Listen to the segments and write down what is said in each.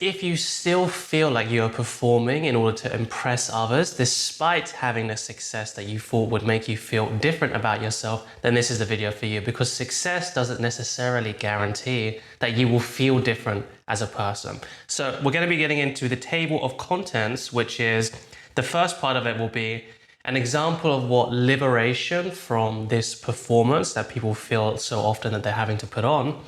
if you still feel like you're performing in order to impress others, despite having the success that you thought would make you feel different about yourself, then this is the video for you, because success doesn't necessarily guarantee that you will feel different as a person. So we're going to be getting into the table of contents, which is the first part of it will be an example of what liberation from this performance that people feel so often that they're having to put on,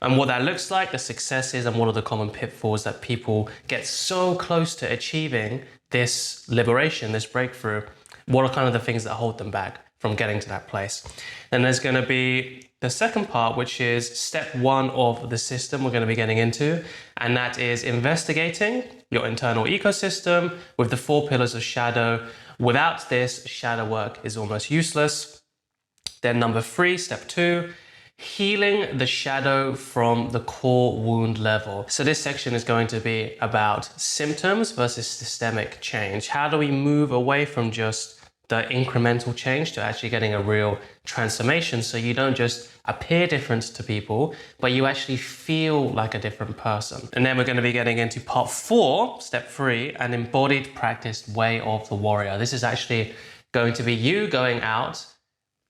and what that looks like, the successes, and what are the common pitfalls that people get so close to achieving this liberation, this breakthrough. What are kind of the things that hold them back from getting to that place? Then there's going to be the second part, which is step one of the system we're going to be getting into, and that is investigating your internal ecosystem with the 4 pillars of shadow. Without this, shadow work is almost useless. Then number 3, step 2, healing the shadow from the core wound level. So this section is going to be about symptoms versus systemic change. How do we move away from just the incremental change to actually getting a real transformation, so you don't just appear different to people, but you actually feel like a different person? And then we're going to be getting into part 4, step 3, an embodied practiced way of the warrior. This is actually going to be you going out,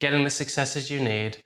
getting the successes you need,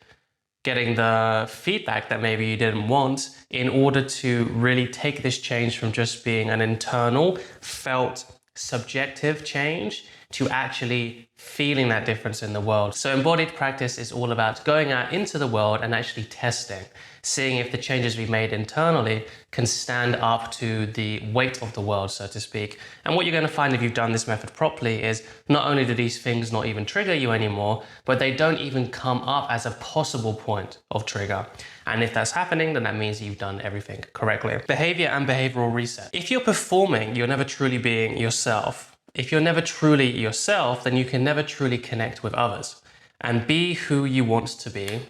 getting the feedback that maybe you didn't want, in order to really take this change from just being an internal, felt, subjective change to actually feeling that difference in the world. So embodied practice is all about going out into the world and actually testing, seeing if the changes we made internally can stand up to the weight of the world, so to speak. And what you're going to find if you've done this method properly is not only do these things not even trigger you anymore, but they don't even come up as a possible point of trigger. And if that's happening, then that means you've done everything correctly. Behavior and behavioral reset. If you're performing, you're never truly being yourself. If you're never truly yourself, then you can never truly connect with others and be who you want to be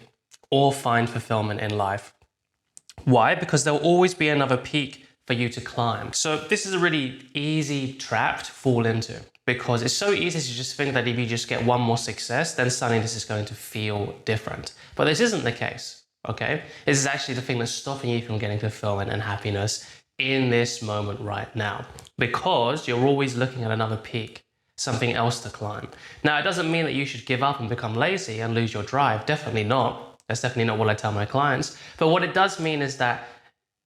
or find fulfillment in life. Why? Because there'll always be another peak for you to climb. So this is a really easy trap to fall into, because it's so easy to just think that if you just get one more success, then suddenly this is going to feel different. But this isn't the case, okay? This is actually the thing that's stopping you from getting fulfillment and happiness in this moment right now, because you're always looking at another peak, something else to climb. Now, it doesn't mean that you should give up and become lazy and lose your drive. Definitely not. That's definitely not what I tell my clients. But what it does mean is that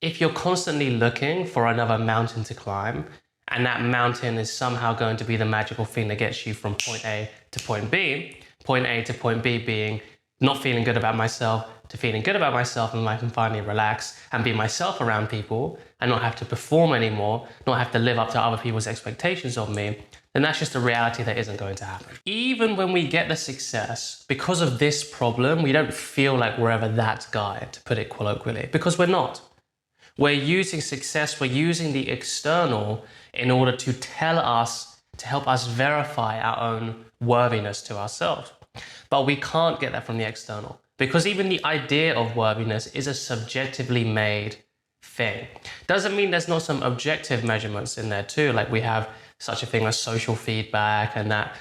if you're constantly looking for another mountain to climb, and that mountain is somehow going to be the magical thing that gets you from point A to point B, point A to point B being not feeling good about myself to feeling good about myself, and I can finally relax and be myself around people and not have to perform anymore, not have to live up to other people's expectations of me, then that's just a reality that isn't going to happen. Even when we get the success, because of this problem, we don't feel like we're ever that guy, to put it colloquially, because we're not. We're using success, we're using the external in order to tell us, to help us verify our own worthiness to ourselves. But we can't get that from the external, because even the idea of worthiness is a subjectively made thing. Doesn't mean there's not some objective measurements in there too, like we have such a thing as social feedback, and that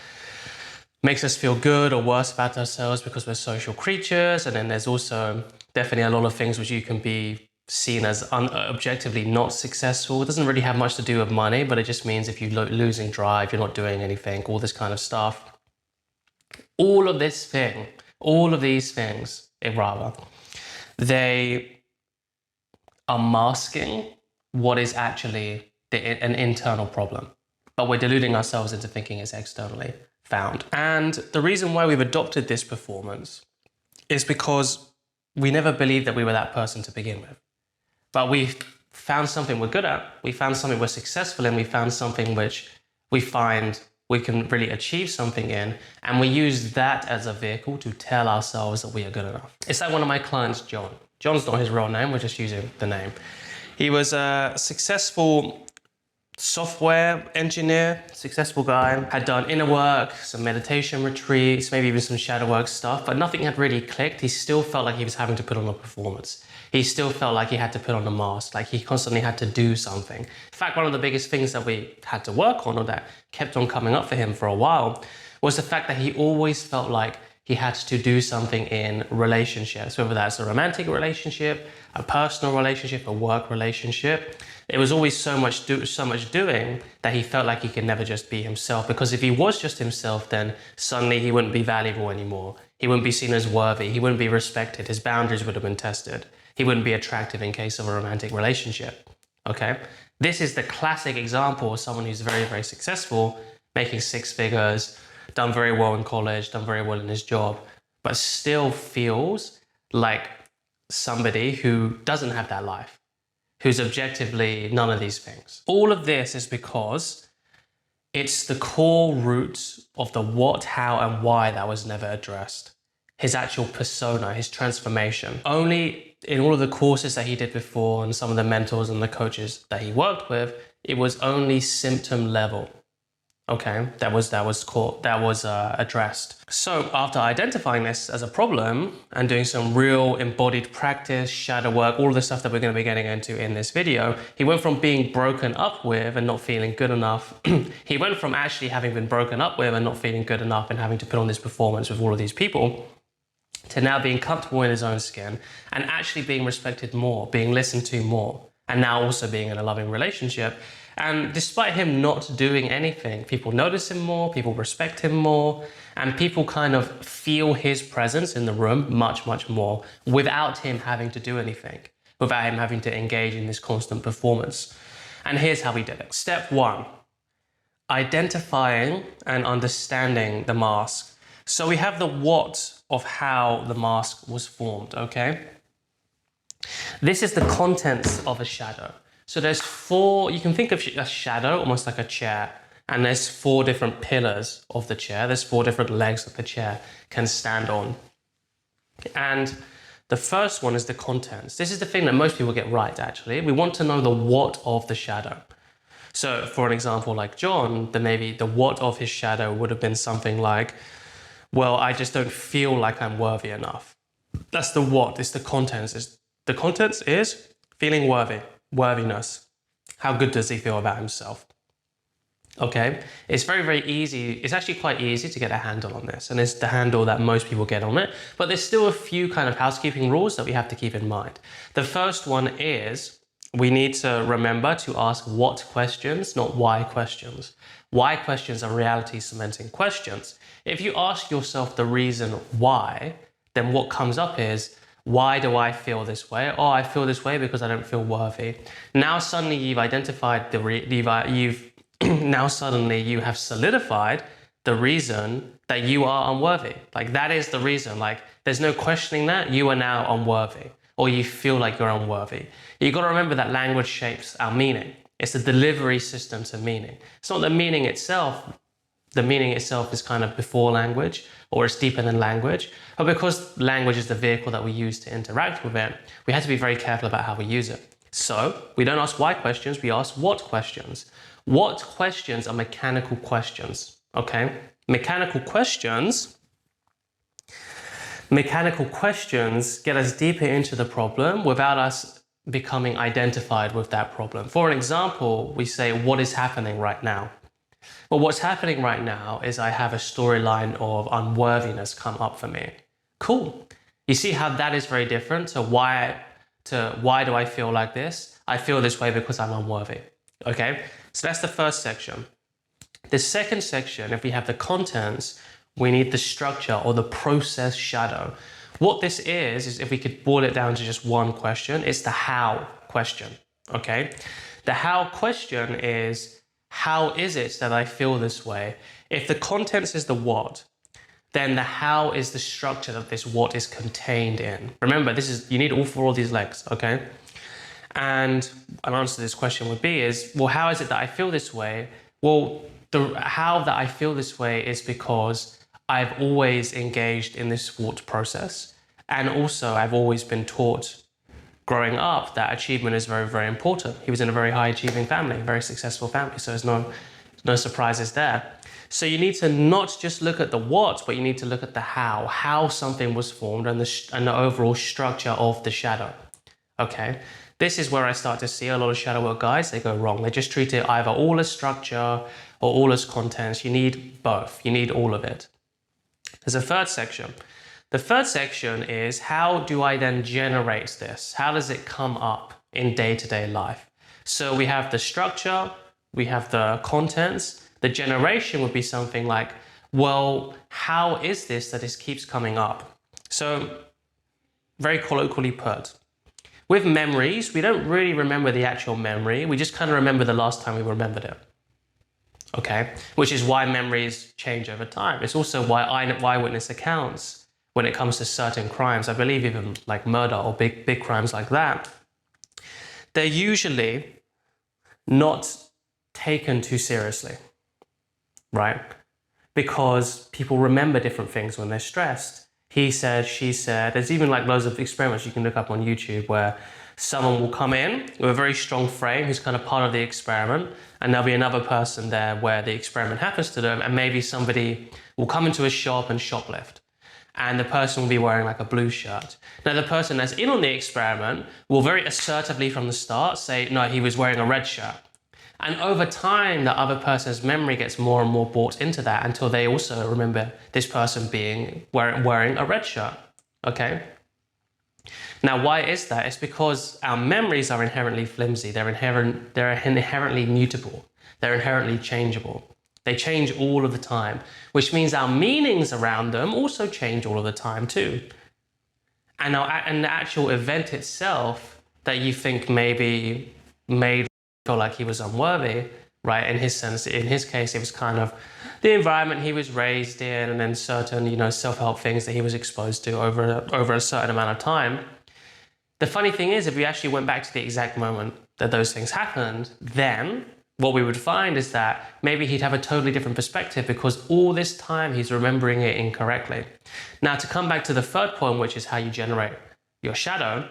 makes us feel good or worse about ourselves because we're social creatures. And then there's also definitely a lot of things which you can be seen as objectively not successful. It doesn't really have much to do with money, but it just means if you're losing drive, you're not doing anything, all this kind of stuff. All of these things, they are masking what is actually an internal problem. But we're deluding ourselves into thinking it's externally found. And the reason why we've adopted this performance is because we never believed that we were that person to begin with. But we found something we're good at, we found something we're successful in, we found something which we find we can really achieve something in, and we use that as a vehicle to tell ourselves that we are good enough. It's like one of my clients, John. John's not his real name, we're just using the name. He was a successful software engineer, successful guy, had done inner work, some meditation retreats, maybe even some shadow work stuff, but nothing had really clicked. He still felt like he was having to put on a performance. He still felt like he had to put on a mask, like he constantly had to do something. In fact, one of the biggest things that we had to work on, or that kept on coming up for him for a while, was the fact that he always felt like he had to do something in relationships, whether that's a romantic relationship, a personal relationship, a work relationship. It was always so much doing that he felt like he could never just be himself, because if he was just himself, then suddenly he wouldn't be valuable anymore. He wouldn't be seen as worthy. He wouldn't be respected. His boundaries would have been tested. He wouldn't be attractive in case of a romantic relationship. Okay? This is the classic example of someone who's very, very successful, making six figures, done very well in college, done very well in his job, but still feels like somebody who doesn't have that life, who's objectively none of these things. All of this is because it's the core roots of the what, how, and why that was never addressed. His actual persona, his transformation. Only in all of the courses that he did before and some of the mentors and the coaches that he worked with, it was only symptom level. Okay, that was addressed. So after identifying this as a problem and doing some real embodied practice, shadow work, all of the stuff that we're going to be getting into in this video, he went from being broken up with and not feeling good enough. He went from actually having been broken up with and not feeling good enough and having to put on this performance with all of these people, to now being comfortable in his own skin and actually being respected more, being listened to more, and now also being in a loving relationship. And despite him not doing anything, people notice him more, people respect him more, and people kind of feel his presence in the room much, much more without him having to do anything, without him having to engage in this constant performance. And here's how he did it. Step one, identifying and understanding the mask. So we have the what of how the mask was formed, okay? This is the contents of a shadow. So there's four, you can think of a shadow almost like a chair, and there's four different pillars of the chair. There's four different legs that the chair can stand on. And the first one is the contents. This is the thing that most people get right, actually. We want to know the what of the shadow. So for an example like John, then maybe the what of his shadow would have been something like, well, I just don't feel like I'm worthy enough. That's the what, it's the contents. The contents is feeling worthy. Worthiness. How good does he feel about himself? Okay, it's very, very easy. It's actually quite easy to get a handle on this, and it's the handle that most people get on it. But there's still a few kind of housekeeping rules that we have to keep in mind. The first one is we need to remember to ask what questions, not why questions. Why questions are reality cementing questions. If you ask yourself the reason why, then what comes up is, why do I feel this way? Oh, I feel this way because I don't feel worthy. Now suddenly you've identified now suddenly you have solidified the reason that you are unworthy. Like that is the reason. Like there's no questioning that. You are now unworthy, or you feel like you're unworthy. You got to remember that language shapes our meaning. It's the delivery system to meaning. It's not the meaning itself. The meaning itself is kind of before language, or it's deeper than language. But because language is the vehicle that we use to interact with it, we have to be very careful about how we use it. So we don't ask why questions, we ask what questions. What questions are mechanical questions, okay? Mechanical questions get us deeper into the problem without us becoming identified with that problem. For an example, we say, what is happening right now? Well, what's happening right now is I have a storyline of unworthiness come up for me. Cool. You see how that is very different to why do I feel like this? I feel this way because I'm unworthy. Okay? So that's the first section. The second section, if we have the contents, we need the structure or the process shadow. What this is if we could boil it down to just one question, it's the how question. Okay? The how question is, how is it that I feel this way? If the contents is the what, then the how is the structure that this what is contained in. Remember, you need all four of these legs, okay? And an answer to this question would be well, how is it that I feel this way? Well, the how that I feel this way is because I've always engaged in this thought process. And also I've always been taught growing up that achievement is very, very important. He was in a very high achieving family, very successful family, so there's no surprises there. So you need to not just look at the what, but you need to look at the how something was formed and the overall structure of the shadow. Okay, this is where I start to see a lot of shadow work guys, they go wrong. They just treat it either all as structure or all as contents. You need both, you need all of it. There's a third section. The third section is, how do I then generate this? How does it come up in day-to-day life? So we have the structure, we have the contents. The generation would be something like, well, how is this that this keeps coming up? So very colloquially put, with memories, we don't really remember the actual memory. We just kind of remember the last time we remembered it. Okay, which is why memories change over time. It's also why eyewitness accounts, when it comes to certain crimes, I believe even like murder or big crimes like that, they're usually not taken too seriously, right? Because people remember different things when they're stressed. He said, she said. There's even like loads of experiments you can look up on YouTube where someone will come in with a very strong frame who's kind of part of the experiment, and there'll be another person there where the experiment happens to them, and maybe somebody will come into a shop and shoplift, and the person will be wearing like a blue shirt. Now the person that's in on the experiment will very assertively from the start say, no, he was wearing a red shirt. And over time, the other person's memory gets more and more bought into that until they also remember this person wearing a red shirt, okay? Now, why is that? It's because our memories are inherently flimsy. They're inherently mutable. They're inherently changeable. They change all of the time, which means our meanings around them also change all of the time too. And the actual event itself that you think maybe made feel like he was unworthy, right? In his case, it was kind of the environment he was raised in, and then certain, self-help things that he was exposed to over a certain amount of time. The funny thing is, if we actually went back to the exact moment that those things happened, then what we would find is that maybe he'd have a totally different perspective because all this time he's remembering it incorrectly. Now, to come back to the third point, which is how you generate your shadow,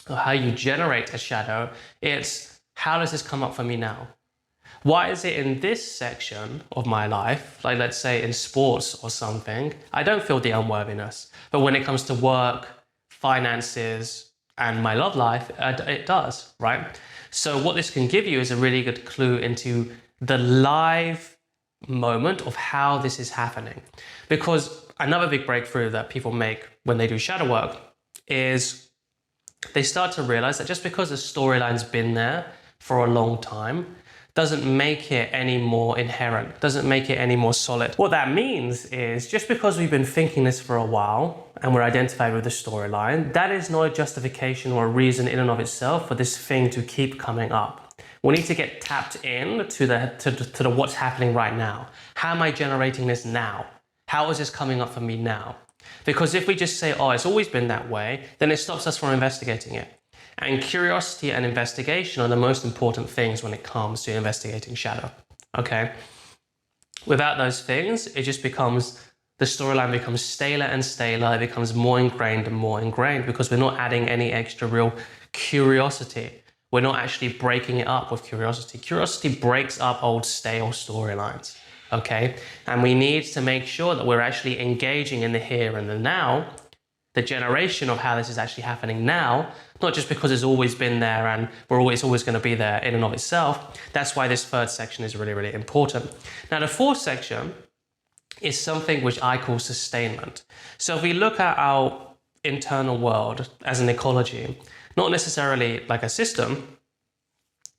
or how you generate a shadow, it's how does this come up for me now? Why is it in this section of my life, like let's say in sports or something, I don't feel the unworthiness, but when it comes to work, finances, and my love life, it does, right? So what this can give you is a really good clue into the live moment of how this is happening. Because another big breakthrough that people make when they do shadow work is they start to realize that just because the storyline's been there for a long time doesn't make it any more inherent, doesn't make it any more solid. What that means is just because we've been thinking this for a while and we're identified with the storyline, that is not a justification or a reason in and of itself for this thing to keep coming up. We need to get tapped in to the what's happening right now. How am I generating this now? How is this coming up for me now? Because if we just say, oh, it's always been that way, then it stops us from investigating it. And curiosity and investigation are the most important things when it comes to investigating shadow, okay? Without those things, it just becomes, the storyline becomes staler and staler, it becomes more ingrained and more ingrained because we're not adding any extra real curiosity. We're not actually breaking it up with curiosity. Curiosity breaks up old stale storylines, okay? And we need to make sure that we're actually engaging in the here and the now, the generation of how this is actually happening now, not just because it's always been there and it's always going to be there in and of itself. That's why this third section is really, really important. Now, the fourth section is something which I call sustainment. So if we look at our internal world as an ecology, not necessarily like a system,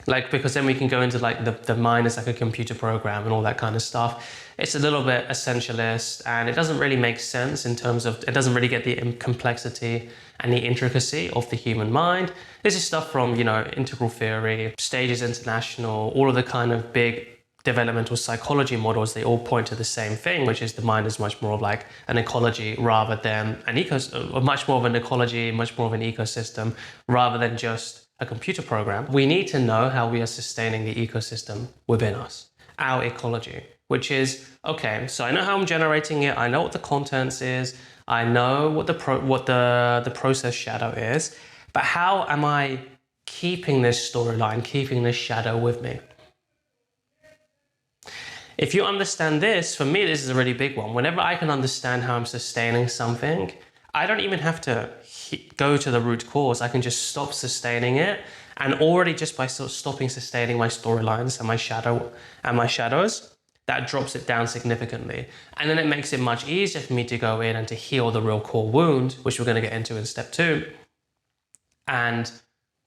because then we can go into the mind as like a computer program and all that kind of stuff. It's a little bit essentialist and it doesn't really make sense in terms of, it doesn't really get the complexity and the intricacy of the human mind. This is stuff from, integral theory, Stages International, all of the kind of big developmental psychology models. They all point to the same thing, which is the mind is much more of like an ecology rather than an much more of an ecology, much more of an ecosystem rather than just a computer program. We need to know how we are sustaining the ecosystem within us, our ecology, which is, okay, so I know how I'm generating it, I know what the contents is, I know what the process shadow is, but how am I keeping this storyline, keeping this shadow with me? If you understand this, for me, this is a really big one. Whenever I can understand how I'm sustaining something, I don't even have to go to the root cause. I can just stop sustaining it. And already just by stopping sustaining my storylines and my shadows, that drops it down significantly. And then it makes it much easier for me to go in and to heal the real core wound, which we're going to get into in step 2. And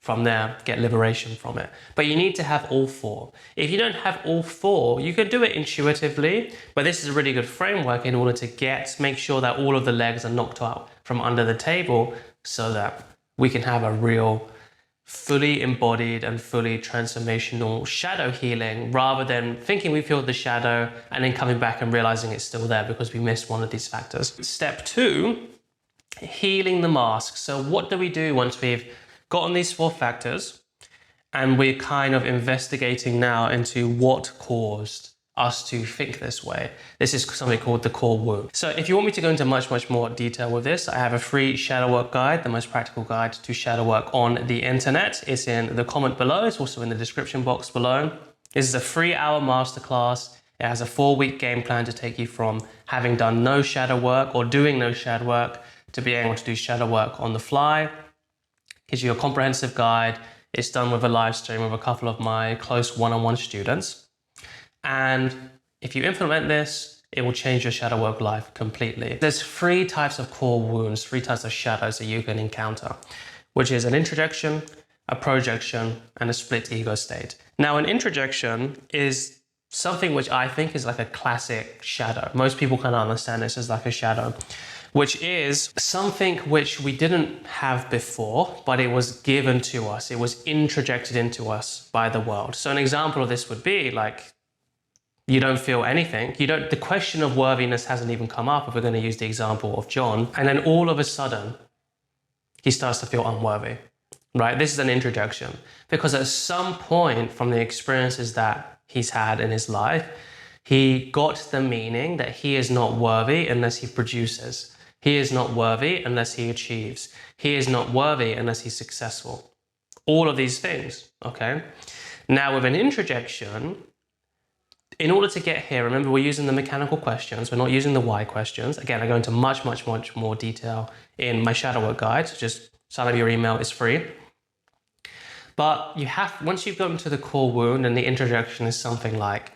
from there, get liberation from it. But you need to have all four. If you don't have all four, you can do it intuitively, but this is a really good framework in order to make sure that all of the legs are knocked out from under the table so that we can have a real fully embodied and fully transformational shadow healing, rather than thinking we feel the shadow and then coming back and realizing it's still there because we missed one of these factors. Step 2, healing the mask. So what do we do once we've gotten these 4 factors and we're kind of investigating now into what caused us to think this way? This is something called the core wound. So if you want me to go into much more detail with this, I have a free shadow work guide, the most practical guide to shadow work on the internet. It's in the comment below. It's also in the description box below. This is a 3-hour masterclass. It has a 4-week game plan to take you from having done no shadow work or doing no shadow work to being able to do shadow work on the fly. Gives you a comprehensive guide. It's done with a live stream with a couple of my close one-on-one students. And if you implement this, it will change your shadow work life completely. There's 3 types of core wounds, 3 types of shadows that you can encounter, which is an introjection, a projection, and a split ego state. Now, an introjection is something which I think is like a classic shadow. Most people kind of understand this as like a shadow, which is something which we didn't have before, but it was given to us. It was introjected into us by the world. So an example of this would be like, you don't feel anything. The question of worthiness hasn't even come up if we're going to use the example of John. And then all of a sudden, he starts to feel unworthy, right? This is an introjection because at some point from the experiences that he's had in his life, he got the meaning that he is not worthy unless he produces. He is not worthy unless he achieves. He is not worthy unless he's successful. All of these things, okay? Now with an introjection, in order to get here, remember we're using the mechanical questions, we're not using the why questions. Again, I go into much more detail in my shadow work guide, so just sign up your email, it's free. But once you've gotten to the core wound and the introjection is something like,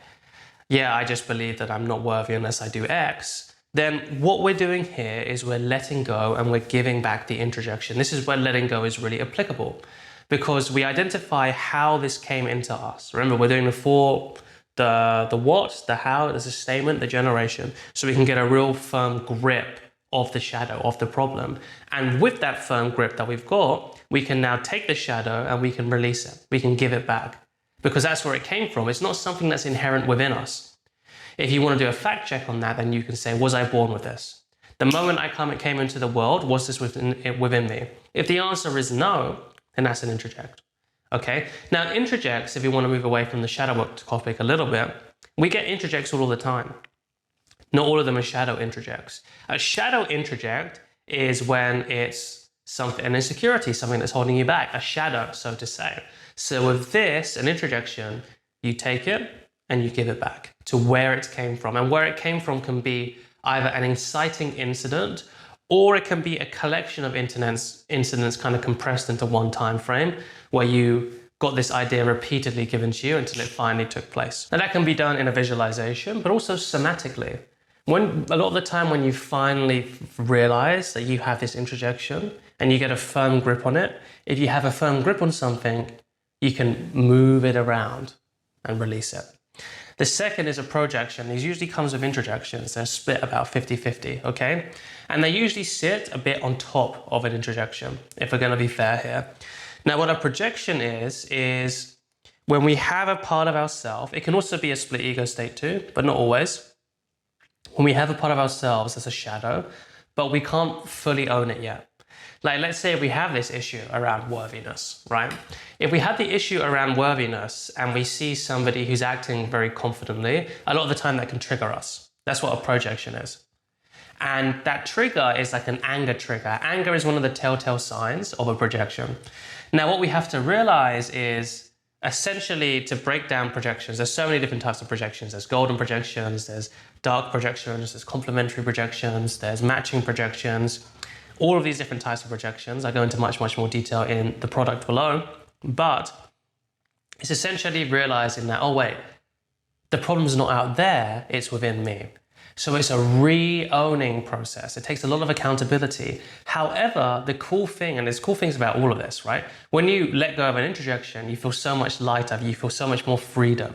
yeah, I just believe that I'm not worthy unless I do X, then what we're doing here is we're letting go and we're giving back the introjection. This is where letting go is really applicable because we identify how this came into us. Remember, we're doing the what, the how, the sustainment, the generation, so we can get a real firm grip of the shadow, of the problem. And with that firm grip that we've got, we can now take the shadow and we can release it. We can give it back because that's where it came from. It's not something that's inherent within us. If you want to do a fact check on that, then you can say, was I born with this? The moment I came into the world, was this within me? If the answer is no, then that's an introject. Okay, now introjects, if you want to move away from the shadow work topic a little bit, we get introjects all the time. Not all of them are shadow introjects. A shadow introject is when it's an insecurity, something that's holding you back, a shadow, so to say. So with this, an introjection, you take it and you give it back to where it came from. And where it came from can be either an inciting incident or it can be a collection of incidents kind of compressed into one time frame where you got this idea repeatedly given to you until it finally took place. Now that can be done in a visualization, but also somatically. A lot of the time when you finally realize that you have this introjection and you get a firm grip on it, if you have a firm grip on something, you can move it around and release it. The second is a projection. These usually comes with introjections. They're split about 50-50, okay? And they usually sit a bit on top of an introjection, if we're going to be fair here. Now, what a projection is when we have a part of ourselves, it can also be a split ego state too, but not always. When we have a part of ourselves as a shadow, but we can't fully own it yet. Like, let's say we have this issue around worthiness, right? If we have the issue around worthiness and we see somebody who's acting very confidently, a lot of the time that can trigger us. That's what a projection is. And that trigger is like an anger trigger. Anger is one of the telltale signs of a projection. Now, what we have to realize is essentially to break down projections, there's so many different types of projections. There's golden projections, there's dark projections, there's complementary projections, there's matching projections. All of these different types of projections, I go into much more detail in the product below, but it's essentially realizing that, oh wait, the problem's not out there, it's within me. So it's a re-owning process. It takes a lot of accountability. However, the cool thing, and there's cool things about all of this, right? When you let go of an introjection, you feel so much lighter, you feel so much more freedom.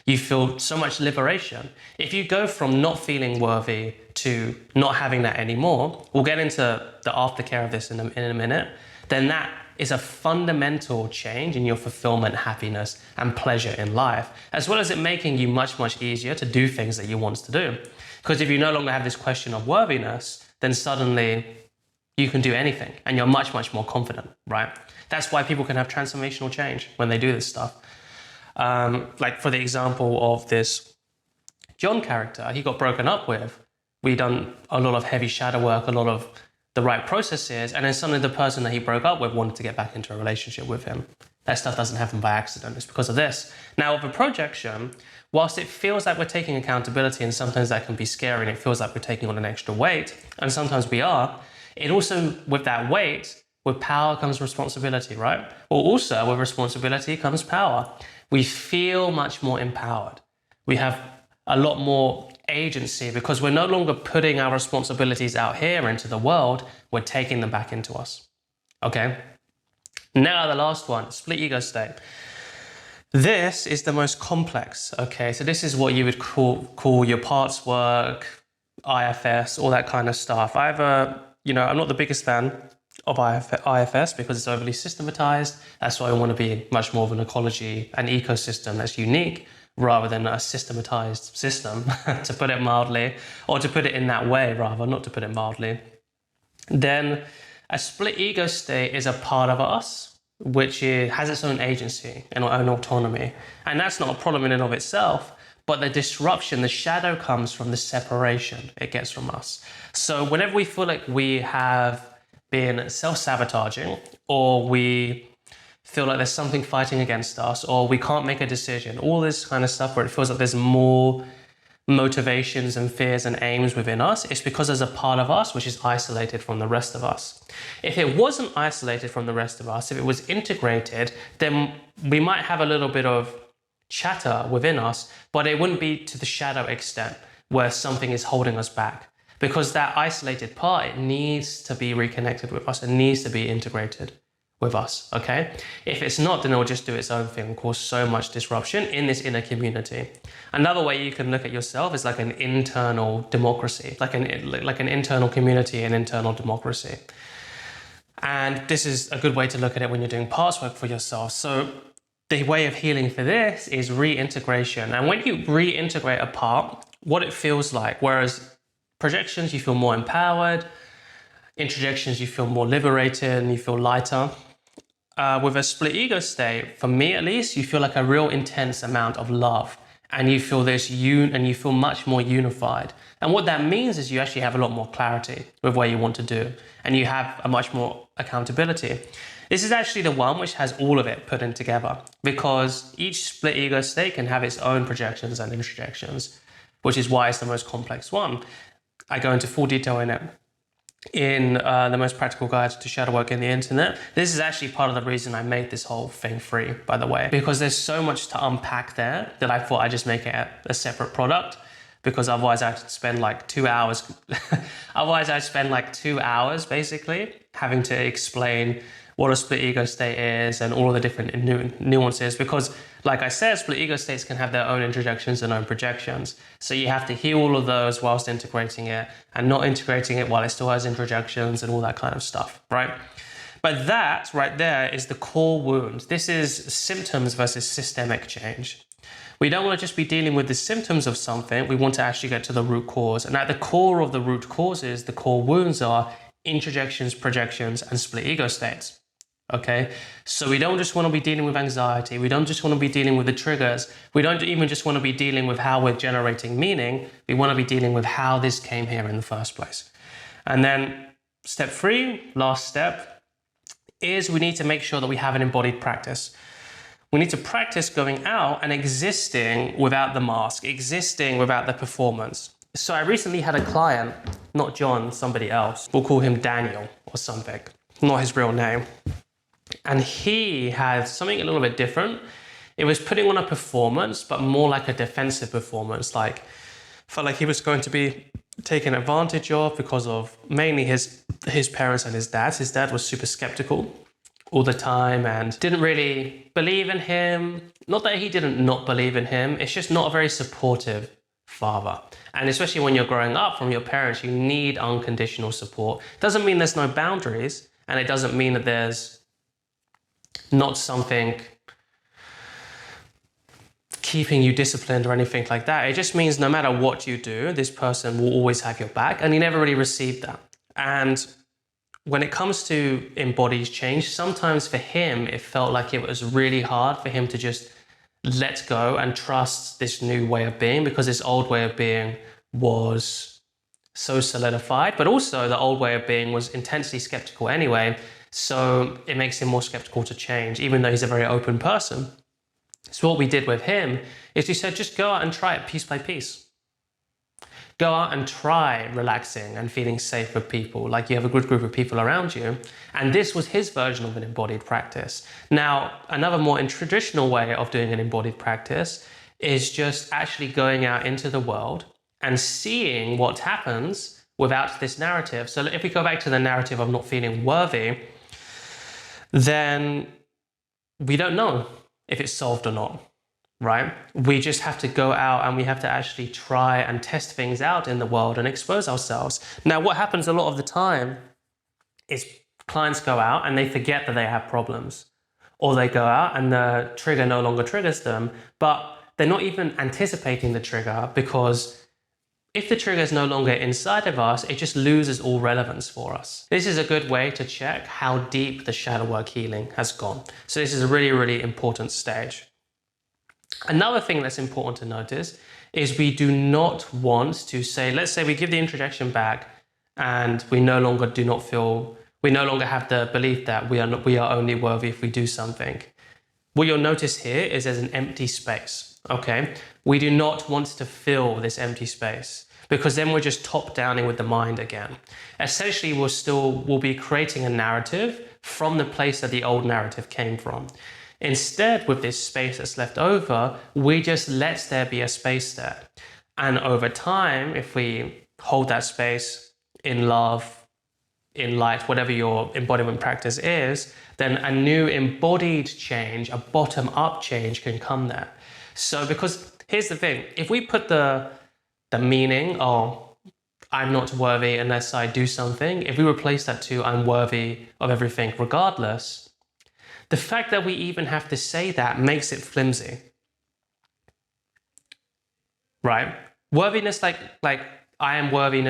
You feel so much liberation. If you go from not feeling worthy to not having that anymore, we'll get into the aftercare of this in a minute, then that is a fundamental change in your fulfillment, happiness, and pleasure in life, as well as it making you much, much easier to do things that you want to do. Because if you no longer have this question of worthiness, then suddenly you can do anything and you're much, much more confident, right? That's why people can have transformational change when they do this stuff. Like for the example of this John character, he got broken up with. We done a lot of heavy shadow work, a lot of the right processes, and then suddenly the person that he broke up with wanted to get back into a relationship with him. That stuff doesn't happen by accident, it's because of this. Now with a projection, whilst it feels like we're taking accountability, and sometimes that can be scary and it feels like we're taking on an extra weight, and sometimes we are, it also, with that weight, with power comes responsibility, right? Well, also with responsibility comes power. We feel much more empowered. We have a lot more agency because we're no longer putting our responsibilities out here into the world, we're taking them back into us, okay? Now the last one, split ego state. This is the most complex, okay? So this is what you would call your parts work, IFS, all that kind of stuff. I'm not the biggest fan of IFS because it's overly systematized. That's why I want to be much more of an ecology, an ecosystem that's unique rather than a systematized system, to put it mildly, or to put it in that way rather, not to put it mildly. Then a split ego state is a part of us which has its own agency and own autonomy. And that's not a problem in and of itself, but the disruption, the shadow comes from the separation it gets from us. So whenever we feel like we have been self-sabotaging, or we feel like there's something fighting against us, or we can't make a decision, all this kind of stuff where it feels like there's more motivations and fears and aims within us, it's because there's a part of us which is isolated from the rest of us. If it wasn't isolated from the rest of us, if it was integrated, then we might have a little bit of chatter within us, but it wouldn't be to the shadow extent where something is holding us back. Because that isolated part, it needs to be reconnected with us, it needs to be integrated with us, okay? If it's not, then it'll just do its own thing and cause so much disruption in this inner community. Another way you can look at yourself is like an internal democracy, like an internal community, an internal democracy. And this is a good way to look at it when you're doing parts work for yourself. So the way of healing for this is reintegration. And when you reintegrate a part, what it feels like, whereas projections, you feel more empowered, introjections, you feel more liberated and you feel lighter. With a split ego state, for me at least, you feel like a real intense amount of love, and you feel and you feel much more unified. And what that means is you actually have a lot more clarity with what you want to do, and you have a much more accountability. This is actually the one which has all of it put in together, because each split ego state can have its own projections and introjections, which is why it's the most complex one. I go into full detail in it in the most practical guide to shadow work in the internet. This is actually part of the reason I made this whole thing free, by the way, because there's so much to unpack there that I thought I'd just make it a separate product, because otherwise I'd spend like 2 hours. Otherwise I'd spend like 2 hours basically having to explain what a split ego state is and all of the different nuances, because like I said, split ego states can have their own introjections and own projections. So you have to heal all of those whilst integrating it, and not integrating it while it still has introjections and all that kind of stuff, right? But that right there is the core wound. This is symptoms versus systemic change. We don't want to just be dealing with the symptoms of something, we want to actually get to the root cause. And at the core of the root causes, the core wounds are introjections, projections, and split ego states. Okay, so we don't just want to be dealing with anxiety. We don't just want to be dealing with the triggers. We don't even just want to be dealing with how we're generating meaning. We want to be dealing with how this came here in the first place. And then step 3, last step, is we need to make sure that we have an embodied practice. We need to practice going out and existing without the mask, existing without the performance. So I recently had a client, not John, somebody else. We'll call him Daniel or something, not his real name. And he had something a little bit different. It was putting on a performance, but more like a defensive performance. Like, felt like he was going to be taken advantage of because of mainly his parents and his dad. His dad was super skeptical all the time and didn't really believe in him. Not that he didn't not believe in him, it's just not a very supportive father. And especially when you're growing up from your parents, you need unconditional support. Doesn't mean there's no boundaries, and it doesn't mean that there's not something keeping you disciplined or anything like that. It just means no matter what you do, this person will always have your back, and he never really received that. And when it comes to embodied change, sometimes for him, it felt like it was really hard for him to just let go and trust this new way of being, because this old way of being was so solidified, but also the old way of being was intensely skeptical anyway. So it makes him more skeptical to change, even though he's a very open person. So what we did with him is we said, just go out and try it piece by piece. Go out and try relaxing and feeling safe with people, like you have a good group of people around you. And this was his version of an embodied practice. Now, another more traditional way of doing an embodied practice is just actually going out into the world and seeing what happens without this narrative. So if we go back to the narrative of not feeling worthy, then we don't know if it's solved or not. Right? We just have to go out and we have to actually try and test things out in the world and expose ourselves. Now, what happens a lot of the time is clients go out and they forget that they have problems, or they go out and the trigger no longer triggers them, but they're not even anticipating the trigger, because if the trigger is no longer inside of us, it just loses all relevance for us. This is a good way to check how deep the shadow work healing has gone. So this is a really, really important stage. Another thing that's important to notice is we do not want to say, let's say we give the introjection back and we no longer have the belief that we are only worthy if we do something. What you'll notice here is there's an empty space, okay? We do not want to fill this empty space, because then we're just top-downing with the mind again. Essentially, we'll be creating a narrative from the place that the old narrative came from. Instead, with this space that's left over, we just let there be a space there. And over time, if we hold that space in love, in light, whatever your embodiment practice is, then a new embodied change, a bottom-up change can come there. So, because here's the thing, if we put the meaning, oh, I'm not worthy unless I do something, if we replace that to I'm worthy of everything regardless, the fact that we even have to say that makes it flimsy, right? Worthiness, like I am worthy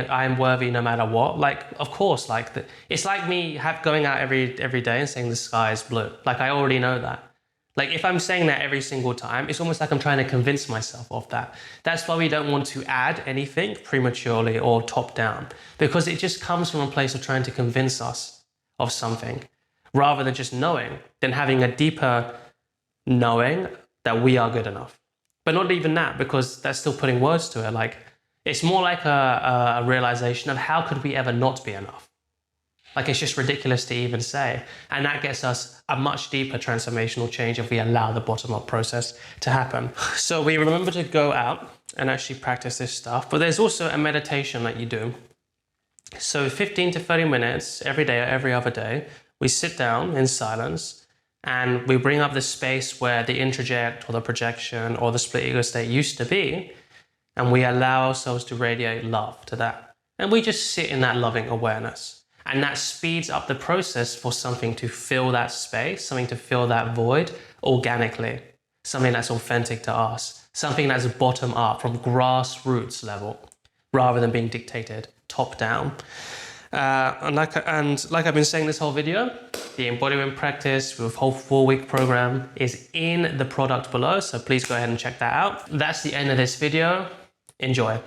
no matter what. Like, of course, it's like me going out every day and saying the sky is blue. Like, I already know that. Like, if I'm saying that every single time, it's almost like I'm trying to convince myself of that. That's why we don't want to add anything prematurely or top down, because it just comes from a place of trying to convince us of something, rather than just knowing, than having a deeper knowing that we are good enough. But not even that, because that's still putting words to it. Like, it's more like a realization of how could we ever not be enough? Like, it's just ridiculous to even say. And that gets us a much deeper transformational change if we allow the bottom-up process to happen. So we remember to go out and actually practice this stuff. But there's also a meditation that you do. So 15 to 30 minutes every day or every other day, we sit down in silence and we bring up the space where the introject or the projection or the split ego state used to be, and we allow ourselves to radiate love to that. And we just sit in that loving awareness. And that speeds up the process for something to fill that space, something to fill that void organically, something that's authentic to us, something that's bottom up from grassroots level, rather than being dictated top down. And like I've been saying this whole video, the embodiment practice with whole 4-week program is in the product below. So please go ahead and check that out. That's the end of this video. Enjoy.